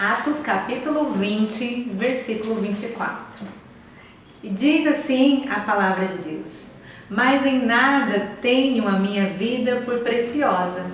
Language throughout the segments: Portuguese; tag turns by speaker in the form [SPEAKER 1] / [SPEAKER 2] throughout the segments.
[SPEAKER 1] Atos capítulo 20, versículo 24. E diz assim a palavra de Deus: mas em nada tenho a minha vida por preciosa,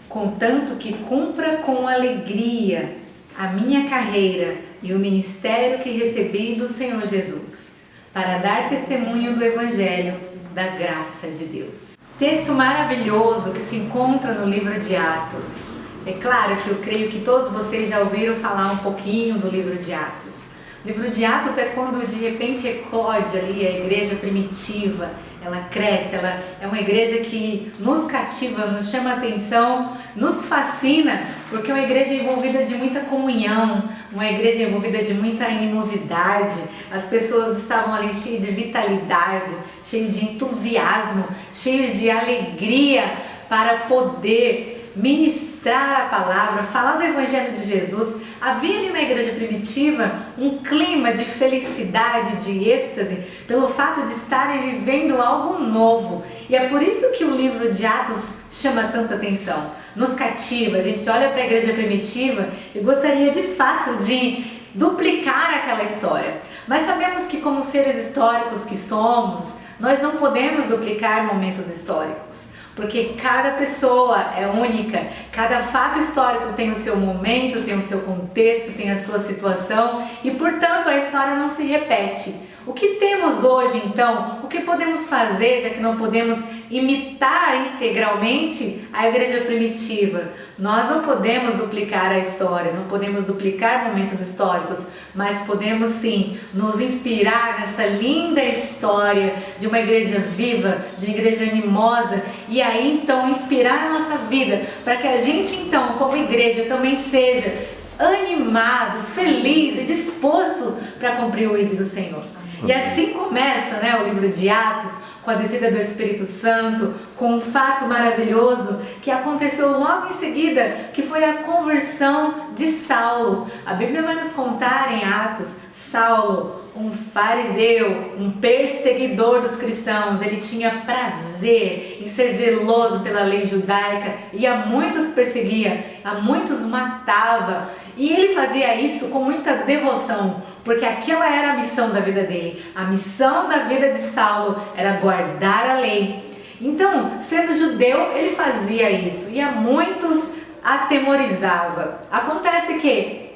[SPEAKER 1] contanto que cumpra com alegria a minha carreira e o ministério que recebi do Senhor Jesus, para dar testemunho do Evangelho da graça de Deus. Texto maravilhoso que se encontra no livro de Atos. É claro que eu creio que todos vocês já ouviram falar um pouquinho do livro de Atos. O livro de Atos é quando de repente eclode ali a igreja primitiva, ela cresce, ela é uma igreja que nos cativa, nos chama a atenção, nos fascina, porque é uma igreja envolvida de muita comunhão, uma igreja envolvida de muita animosidade. As pessoas estavam ali cheias de vitalidade, cheias de entusiasmo, cheias de alegria para poder ministrar a palavra, falar do Evangelho de Jesus. Havia ali na igreja primitiva um clima de felicidade, de êxtase, pelo fato de estarem vivendo algo novo. E é por isso que o livro de Atos chama tanta atenção, nos cativa. A gente olha para a igreja primitiva e gostaria de fato de duplicar aquela história. Mas sabemos que, como seres históricos que somos, nós não podemos duplicar momentos históricos, porque cada pessoa é única, cada fato histórico tem o seu momento, tem o seu contexto, tem a sua situação e, portanto, a história não se repete. O que temos hoje, então? O que podemos fazer, já que não podemos imitar integralmente a igreja primitiva? Nós não podemos duplicar a história, não podemos duplicar momentos históricos, mas podemos sim nos inspirar nessa linda história de uma igreja viva, de uma igreja animosa, e aí então inspirar a nossa vida para que a gente então, como igreja, também seja animado, feliz e disposto para cumprir o ID do Senhor. E assim começa, o livro de Atos, com a descida do Espírito Santo, com um fato maravilhoso que aconteceu logo em seguida, que foi a conversão de Saulo. A Bíblia vai nos contar em Atos, Saulo, um fariseu, um perseguidor dos cristãos, ele tinha prazer em ser zeloso pela lei judaica e a muitos perseguia, a muitos matava, e ele fazia isso com muita devoção, porque aquela era a missão da vida dele. A missão da vida de Saulo era guardar a lei. Então, sendo judeu, ele fazia isso e a muitos atemorizava. Acontece que,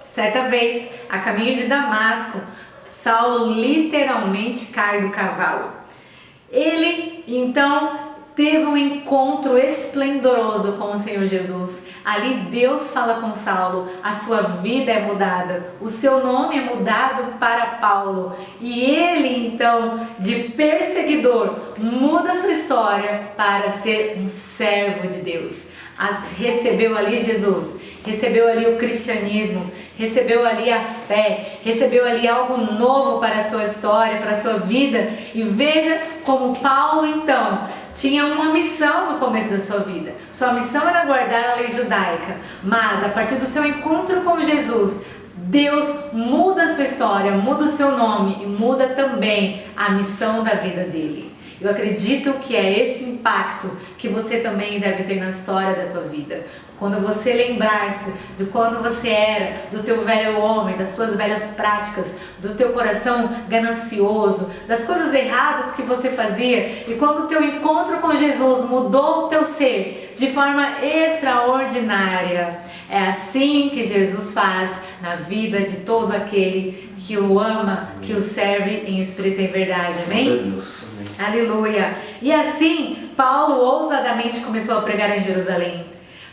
[SPEAKER 1] certa vez, a caminho de Damasco, Saulo literalmente cai do cavalo. Ele, então, teve um encontro esplendoroso com o Senhor Jesus. Ali Deus fala com Saulo, a sua vida é mudada, o seu nome é mudado para Paulo. E ele, então, de perseguidor, muda a sua história para ser um servo de Deus. Recebeu ali Jesus, recebeu ali o cristianismo, recebeu ali a fé, recebeu ali algo novo para a sua história, para a sua vida. E veja como Paulo então tinha uma missão no começo da sua vida. Sua missão era guardar a lei judaica, mas a partir do seu encontro com Jesus, Deus muda a sua história, muda o seu nome e muda também a missão da vida dele. Eu acredito que é este impacto que você também deve ter na história da tua vida. Quando você lembrar-se de quando você era, do teu velho homem, das tuas velhas práticas, do teu coração ganancioso, das coisas erradas que você fazia, e quando o teu encontro com Jesus mudou o teu ser de forma extraordinária. É assim que Jesus faz na vida de todo aquele que o ama, que o serve em espírito e em verdade. Amém? Aleluia! E assim, Paulo ousadamente começou a pregar em Jerusalém.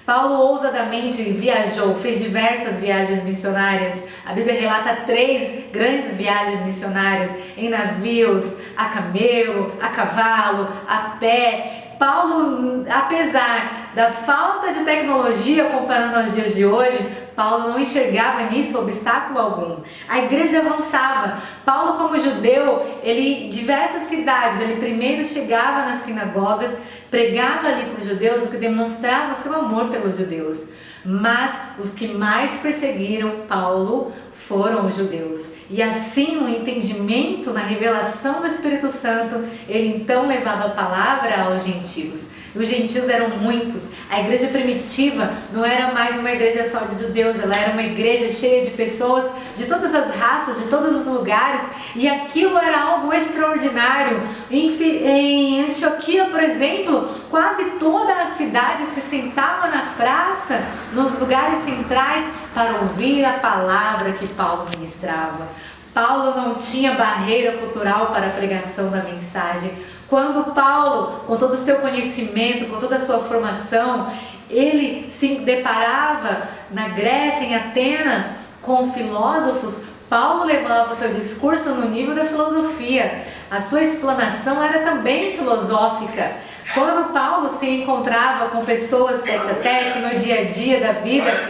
[SPEAKER 1] Paulo ousadamente viajou, fez diversas viagens missionárias. A Bíblia relata 3 grandes viagens missionárias em navios, a camelo, a cavalo, a pé. Paulo, apesar da falta de tecnologia comparando aos dias de hoje, Paulo não enxergava nisso obstáculo algum. A igreja avançava. Paulo, como judeu, ele em diversas cidades, ele primeiro chegava nas sinagogas, pregava ali para os judeus, o que demonstrava o seu amor pelos judeus. Mas os que mais perseguiram Paulo foram os judeus. E assim, no entendimento, na revelação do Espírito Santo, ele então levava a palavra aos gentios. e os gentios eram muitos. A igreja primitiva não era mais uma igreja só de judeus, ela era uma igreja cheia de pessoas de todas as raças, de todos os lugares, e aquilo era algo extraordinário. Em Antioquia, por exemplo, quase toda a cidade se sentava na praça, nos lugares centrais, para ouvir a palavra que Paulo ministrava. Paulo não tinha barreira cultural para a pregação da mensagem. Quando Paulo, com todo o seu conhecimento, com toda a sua formação, ele se deparava na Grécia, em Atenas, com filósofos, Paulo levava o seu discurso no nível da filosofia. A sua explanação era também filosófica. Quando Paulo se encontrava com pessoas tete a tete no dia a dia da vida,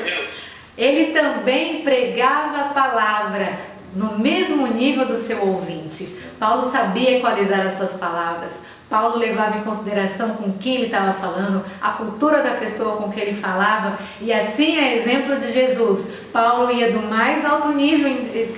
[SPEAKER 1] ele também pregava a palavra no mesmo nível do seu ouvinte. Paulo sabia equalizar as suas palavras. Paulo levava em consideração com quem ele estava falando, a cultura da pessoa com que ele falava, e assim, a exemplo de Jesus, Paulo ia do mais alto nível,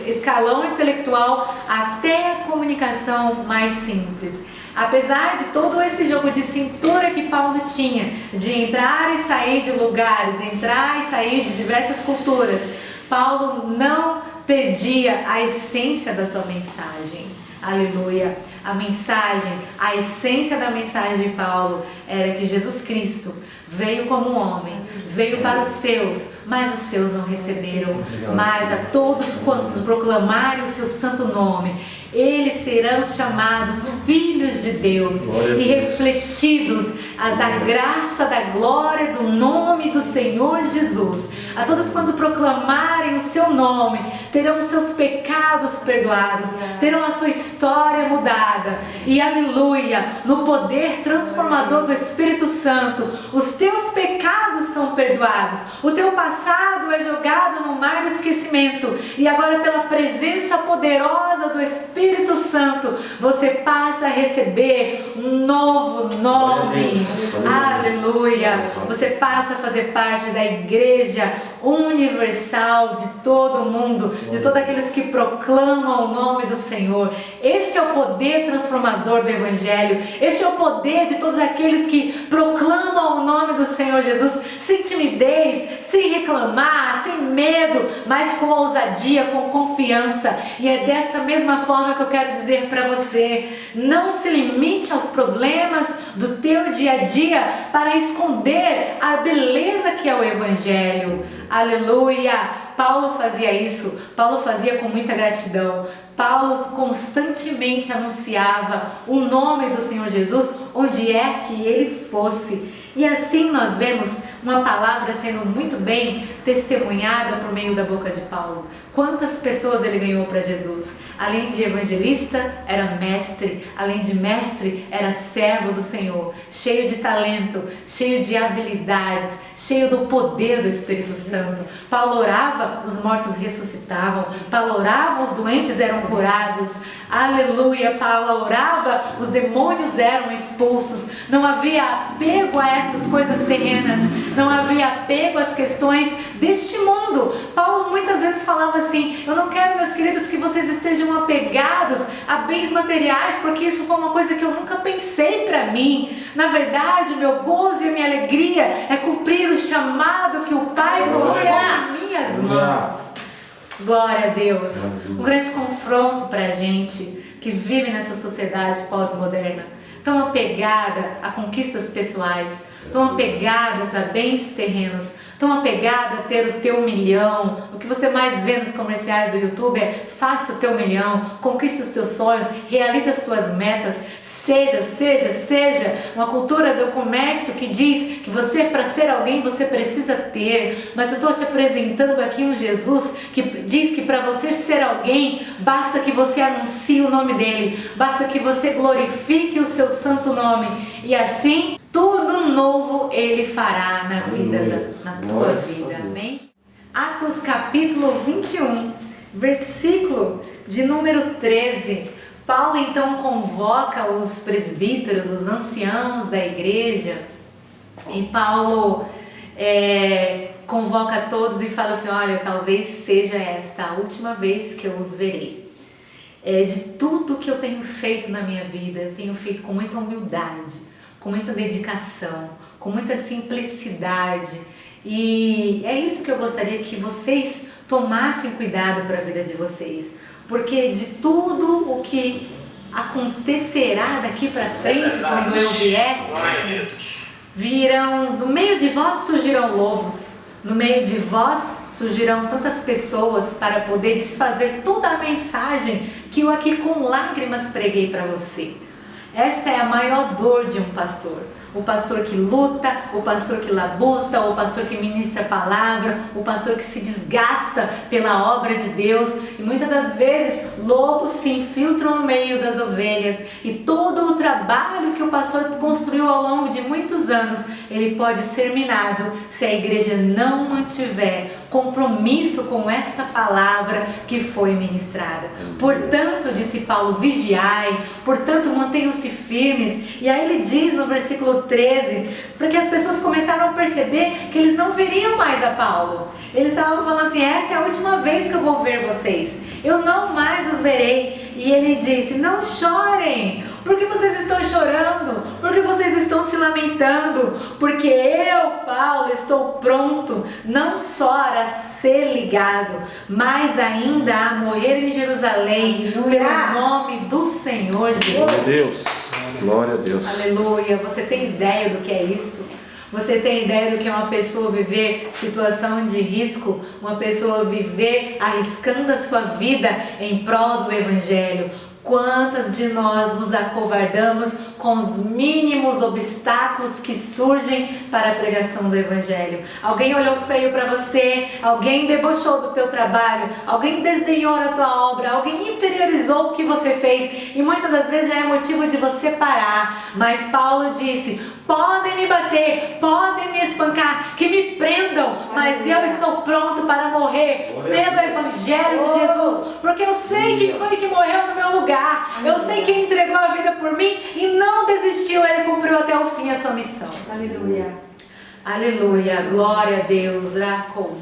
[SPEAKER 1] escalão intelectual, até a comunicação mais simples. Apesar de todo esse jogo de cintura que Paulo tinha, de entrar e sair de lugares, entrar e sair de diversas culturas, Paulo não perdia a essência da sua mensagem. Aleluia! A mensagem, a essência da mensagem de Paulo era que Jesus Cristo veio como homem, veio para os seus, mas os seus não receberam. Mas a todos quantos proclamarem o seu santo nome, eles serão chamados filhos de Deus e refletidos da graça, da glória do nome do Senhor Jesus. A todos quantos proclamarem o seu nome, terão os seus pecados perdoados, terão a sua história mudada. E aleluia, no poder transformador do Espírito Santo, os teus pecados são perdoados, o teu passado é jogado no mar do esquecimento, e agora pela presença poderosa do Espírito Santo, você passa a receber um novo nome. Aleluia! Você passa a fazer parte da igreja universal de todo mundo, de todos aqueles que proclamam o nome do Senhor. Esse é o poder transformador do Evangelho. Este é o poder de todos aqueles que proclamam o nome do Senhor Jesus, sem timidez, sem reclamar, sem medo, mas com ousadia, com confiança. E é dessa mesma forma que eu quero dizer para você: não se limite aos problemas do teu dia a dia para esconder a beleza que é o Evangelho. Aleluia! Paulo fazia isso, Paulo fazia com muita gratidão. Paulo constantemente anunciava o nome do Senhor Jesus onde é que ele fosse. E assim nós vemos uma palavra sendo muito bem testemunhada por meio da boca de Paulo. Quantas pessoas ele ganhou para Jesus? Além de evangelista, era mestre. Além de mestre, era servo do Senhor, cheio de talento, cheio de habilidades, cheio do poder do Espírito Santo. Paulo orava, os mortos ressuscitavam. Paulo orava, os doentes eram curados. Aleluia! Paulo orava, os demônios eram expulsos. Não havia apego a estas coisas terrenas, não havia apego às questões deste mundo. Paulo muitas vezes falava assim: eu não quero, meus queridos, que vocês estejam apegados a bens materiais, porque isso foi uma coisa que eu nunca pensei para mim. Na verdade, o meu gozo e a minha alegria é cumprir o chamado que o Pai colocou em minhas mãos. Glória a Deus. Um grande confronto para a gente que vive nessa sociedade pós-moderna, tão apegada a conquistas pessoais, tão apegadas a bens terrenos, tão apegada a ter o teu milhão. O que você mais vê nos comerciais do YouTube é: faça o teu milhão, conquiste os teus sonhos, realize as tuas metas. Seja uma cultura do comércio que diz que você, para ser alguém, você precisa ter. Mas eu estou te apresentando aqui um Jesus que diz que para você ser alguém, basta que você anuncie o nome dele, basta que você glorifique o seu santo nome, e assim tudo novo ele fará na tua vida. Amém? Atos capítulo 21, versículo de número 13. Paulo então convoca os presbíteros, os anciãos da igreja, e Paulo convoca todos e fala assim: olha, talvez seja esta a última vez que eu os verei. De tudo que eu tenho feito na minha vida, eu tenho feito com muita humildade, com muita dedicação, com muita simplicidade. E é isso que eu gostaria que vocês tomassem cuidado para a vida de vocês, porque de tudo o que acontecerá daqui para frente, quando eu vier, do meio de vós surgirão lobos, no meio de vós surgirão tantas pessoas para poder desfazer toda a mensagem que eu aqui com lágrimas preguei para você. Esta é a maior dor de um pastor. O pastor que luta, o pastor que labuta, o pastor que ministra a palavra, o pastor que se desgasta pela obra de Deus. E muitas das vezes lobos se infiltram no meio das ovelhas, e todo o trabalho que o pastor construiu ao longo de muitos anos, ele pode ser minado se a igreja não mantiver compromisso com esta palavra que foi ministrada. Portanto, disse Paulo, vigiai, portanto mantenham-se firmes. E aí ele diz no versículo 13, porque as pessoas começaram a perceber que eles não veriam mais a Paulo. Eles estavam falando assim: essa é a última vez que eu vou ver vocês, eu não mais os verei. E ele disse: não chorem. Por que vocês estão chorando? Por que vocês estão se lamentando? Porque eu, Paulo, estou pronto não só a ser ligado, mas ainda a morrer em Jerusalém, pelo nome do Senhor Jesus.
[SPEAKER 2] Glória a Deus. Glória a Deus.
[SPEAKER 1] Aleluia. Você tem ideia do que é isso? Você tem ideia do que é uma pessoa viver situação de risco? Uma pessoa viver arriscando a sua vida em prol do Evangelho? Quantas de nós nos acovardamos com os mínimos obstáculos que surgem para a pregação do Evangelho? Alguém olhou feio para você, alguém debochou do teu trabalho, alguém desdenhou a tua obra, alguém inferiorizou o que você fez, e muitas das vezes já é motivo de você parar. Mas Paulo disse: podem me bater, podem me espancar, que me prendam, mas eu estou pronto para morrer pelo Evangelho de Jesus, porque eu sei quem foi que morreu no meu lugar. Eu sei quem entregou a vida por mim e não desistiu, ele cumpriu até o fim a sua missão. Aleluia. Aleluia. Glória a Deus. Aleluia.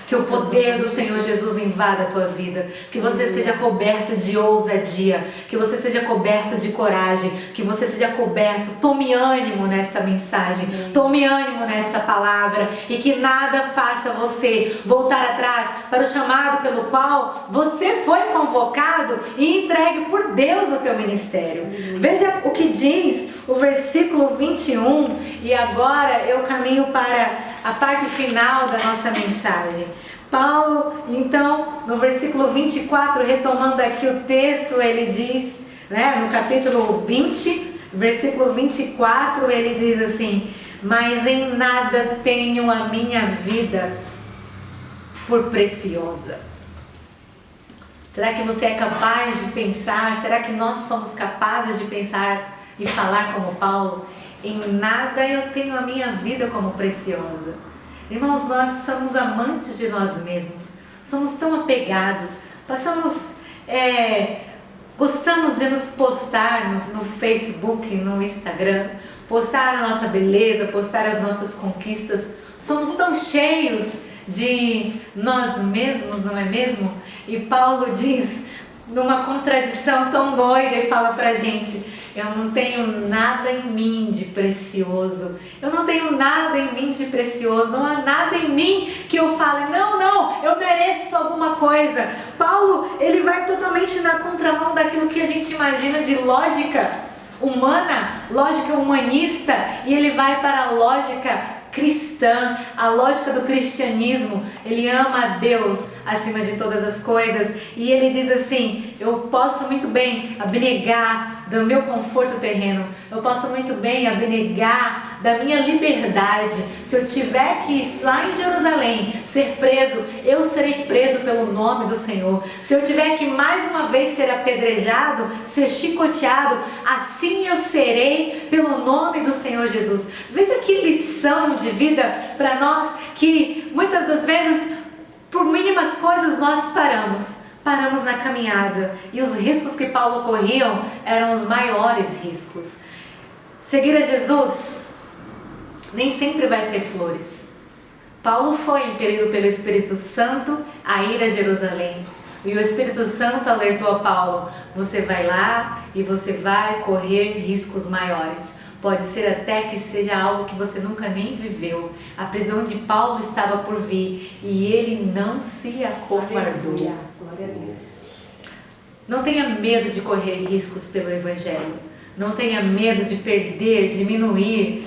[SPEAKER 1] Que o poder do Senhor Jesus invada a tua vida. Que você seja coberto de ousadia. Que você seja coberto de coragem. Que você seja coberto. Tome ânimo nesta mensagem. Tome ânimo nesta palavra. E que nada faça você voltar atrás para o chamado pelo qual você foi convocado e entregue por Deus o teu ministério. Veja o que diz o versículo 21. E agora eu caminho para a parte final da nossa mensagem. Paulo, então, no versículo 24, retomando aqui o texto, ele diz, no capítulo 20, versículo 24, ele diz assim: mas em nada tenho a minha vida por preciosa. Será que você é capaz de pensar? Será que nós somos capazes de pensar e falar como Paulo? Em nada eu tenho a minha vida como preciosa. Irmãos, nós somos amantes de nós mesmos, somos tão apegados, gostamos de nos postar no Facebook, no Instagram, postar a nossa beleza, postar as nossas conquistas. Somos tão cheios de nós mesmos, não é mesmo? E Paulo diz, numa contradição tão doida, e fala pra gente: eu não tenho nada em mim de precioso. Eu não tenho nada em mim de precioso. Não há nada em mim que eu fale: não, eu mereço alguma coisa. Paulo, ele vai totalmente na contramão daquilo que a gente imagina de lógica humana, lógica humanista, e ele vai para a lógica cristã, a lógica do cristianismo. Ele ama a Deus acima de todas as coisas, e ele diz assim: eu posso muito bem abnegar do meu conforto terreno, eu posso muito bem abnegar da minha liberdade. Se eu tiver que ir lá em Jerusalém ser preso, eu serei preso pelo nome do Senhor. Se eu tiver que mais uma vez ser apedrejado, ser chicoteado, assim eu serei pelo nome do Senhor Jesus. Veja que lição de vida para nós, que muitas das vezes, por mínimas coisas, nós paramos na caminhada, e os riscos que Paulo corriam eram os maiores riscos. Seguir a Jesus nem sempre vai ser flores. Paulo foi impelido pelo Espírito Santo a ir a Jerusalém. E o Espírito Santo alertou a Paulo: você vai lá e você vai correr riscos maiores. Pode ser até que seja algo que você nunca nem viveu. A prisão de Paulo estava por vir e ele não se acovardou.
[SPEAKER 3] Glória a Deus.
[SPEAKER 1] Não tenha medo de correr riscos pelo Evangelho. Não tenha medo de perder, diminuir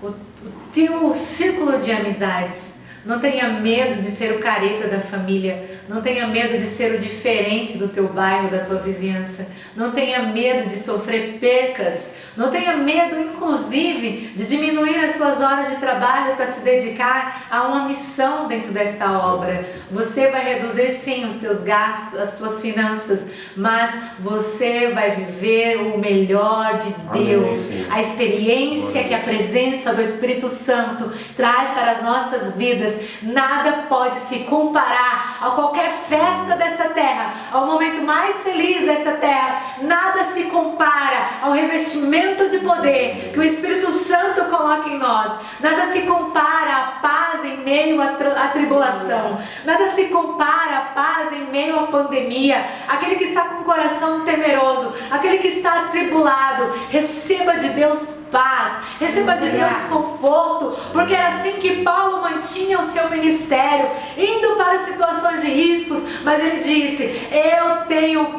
[SPEAKER 1] o teu círculo de amizades. Não tenha medo de ser o careta da família. Não tenha medo de ser o diferente do teu bairro, da tua vizinhança. Não tenha medo de sofrer percas. Não tenha medo, inclusive, de diminuir as tuas horas de trabalho para se dedicar a uma missão dentro desta obra. Você vai reduzir sim os teus gastos, as tuas finanças, mas você vai viver o melhor de Deus.
[SPEAKER 2] Amém.
[SPEAKER 1] A experiência que a presença do Espírito Santo traz para as nossas vidas, nada pode se comparar a qualquer festa dessa terra, ao momento mais feliz dessa terra. Nada se compara ao revestimento de poder que o Espírito Santo coloca em nós. Nada se compara à paz em meio à tribulação. Nada se compara à paz em meio à pandemia. Aquele que está com o coração temeroso, aquele que está atribulado, receba de Deus paz, receba de Deus conforto, porque era assim que Paulo mantinha o seu ministério, indo para situações de riscos, mas ele disse: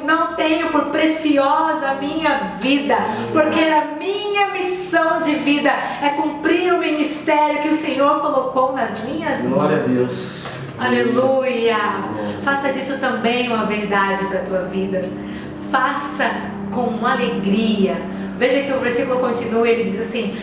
[SPEAKER 1] não tenho por preciosa a minha vida, porque a minha missão de vida é cumprir o ministério que o Senhor colocou nas minhas mãos.
[SPEAKER 2] Glória a Deus.
[SPEAKER 1] Aleluia! Faça disso também uma verdade para a tua vida. Faça com alegria. Veja que o versículo continua, ele diz assim: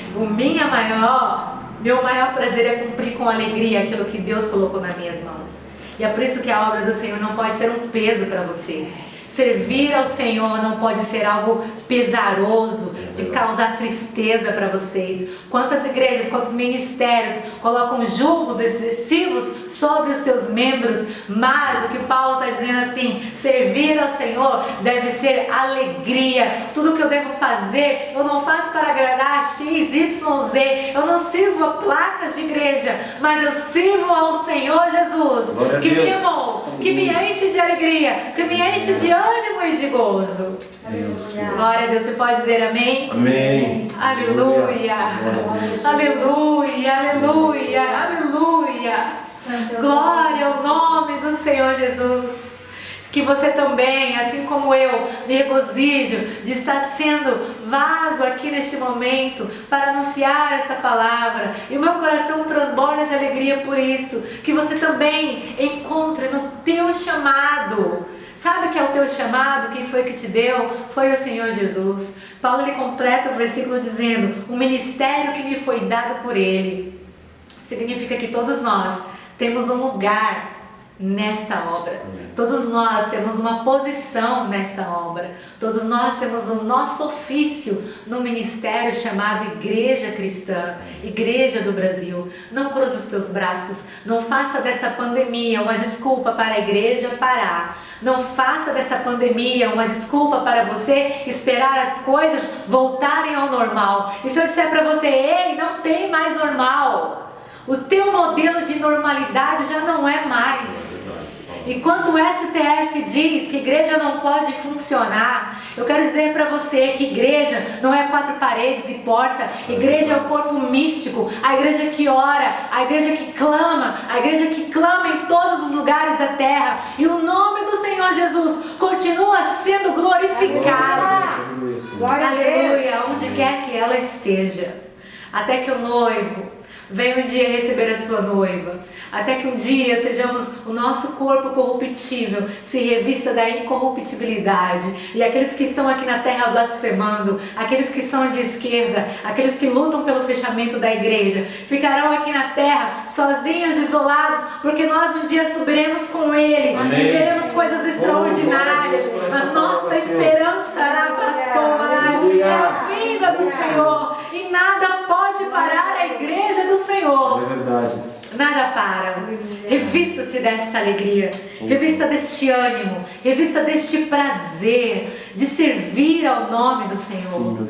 [SPEAKER 1] meu maior prazer é cumprir com alegria aquilo que Deus colocou nas minhas mãos. E é por isso que a obra do Senhor não pode ser um peso para você. Servir ao Senhor não pode ser algo pesaroso, de causar tristeza para vocês. Quantas igrejas, quantos ministérios colocam julgos excessivos sobre os seus membros, mas o que Paulo está dizendo assim: servir ao Senhor deve ser alegria. Tudo que eu devo fazer, eu não faço para agradar X, Y, Z. Eu não sirvo a placas de igreja, mas eu sirvo ao Senhor Jesus, que me amou, que me enche de alegria, que me enche de ânimo e de gozo. Glória a Deus. Você pode dizer amém?
[SPEAKER 2] Amém.
[SPEAKER 1] Aleluia. Aleluia, aleluia, aleluia. Glória ao nome do Senhor Jesus. Que você também, assim como eu, me regozijo de estar sendo vaso aqui neste momento para anunciar essa palavra. E o meu coração transborda de alegria por isso. Que você também encontre no teu chamado. Sabe o que é o teu chamado? Quem foi que te deu? Foi o Senhor Jesus. Paulo ele completa o versículo dizendo: o ministério que me foi dado por Ele. Significa que todos nós temos um lugar nesta obra. Todos nós temos uma posição nesta obra. Todos nós temos o nosso ofício no ministério chamado Igreja Cristã, Igreja do Brasil. Não cruze os teus braços. Não faça desta pandemia uma desculpa para a igreja parar. Não faça dessa pandemia uma desculpa para você esperar as coisas voltarem ao normal. E se eu disser para você: ei, não tem mais normal. O teu modelo de normalidade já não é mais. Enquanto o STF diz que igreja não pode funcionar, eu quero dizer para você que igreja não é 4 paredes e porta. Igreja é o corpo místico, a igreja que ora, a igreja que clama em todos os lugares da terra. E o nome do Senhor Jesus continua sendo glorificado. Aleluia, onde quer que ela esteja. Até que o noivo venha um dia receber a sua noiva, até que um dia sejamos, o nosso corpo corruptível se revista da incorruptibilidade. E aqueles que estão aqui na terra blasfemando, aqueles que são de esquerda, aqueles que lutam pelo fechamento da igreja, ficarão aqui na terra sozinhos, desolados, porque nós um dia subiremos com Ele. Amém. E veremos coisas extraordinárias. A nossa esperança é a vinda do Senhor, e nada pode parar a igreja do Senhor.
[SPEAKER 2] É verdade.
[SPEAKER 1] Nada para. Revista-se desta alegria, revista deste ânimo, revista deste prazer de servir ao nome do Senhor.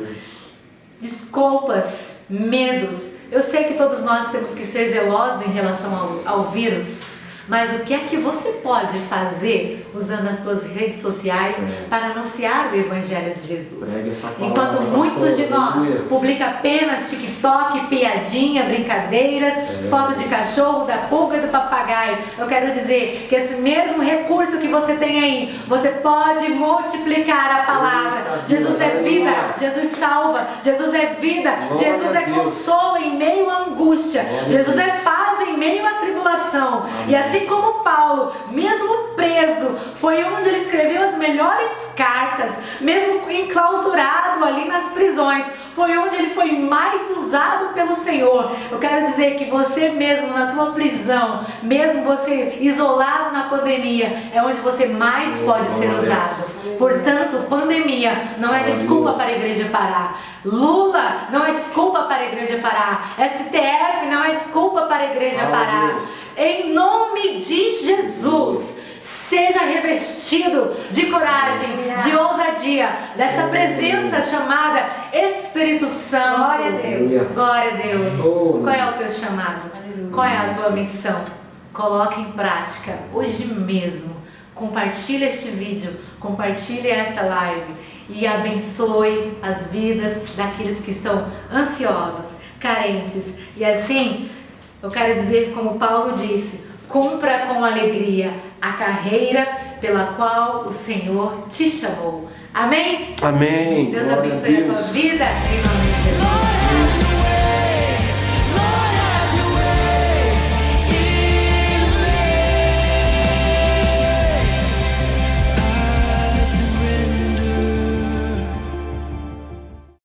[SPEAKER 1] Desculpas, medos. Eu sei que todos nós temos que ser zelosos em relação ao vírus, mas o que é que você pode fazer usando as suas redes sociais para anunciar o Evangelho de Jesus? Enquanto muitos de nós publicam apenas TikTok, piadinha, brincadeiras, foto de cachorro, da pulga e do papagaio, eu quero dizer que esse mesmo recurso que você tem aí, você pode multiplicar a palavra. Jesus é vida, Jesus salva, Jesus é vida, Jesus é consolo em meio à angústia, Jesus é paz em meio à tribulação. E assim como Paulo, mesmo preso, foi onde ele escreveu as melhores cartas, mesmo enclausurado ali nas prisões, foi onde ele foi mais usado pelo Senhor. Eu quero dizer que você mesmo na tua prisão, mesmo você isolado na pandemia, é onde você mais pode ser usado. Portanto, pandemia não é desculpa para a igreja parar. Lula não é desculpa para a igreja parar. STF não é desculpa para a igreja parar. Em nome de Jesus, seja revestido de coragem, de ousadia, dessa presença chamada Espírito Santo.
[SPEAKER 3] Glória a Deus.
[SPEAKER 1] Glória a Deus. Qual é o teu chamado? Qual é a tua missão? Coloque em prática hoje mesmo. Compartilhe este vídeo, compartilhe esta live e abençoe as vidas daqueles que estão ansiosos, carentes. E assim, eu quero dizer como Paulo disse, cumpra com alegria a carreira pela qual o Senhor te chamou. Amém?
[SPEAKER 2] Amém.
[SPEAKER 1] Deus abençoe a tua vida em nome de Jesus.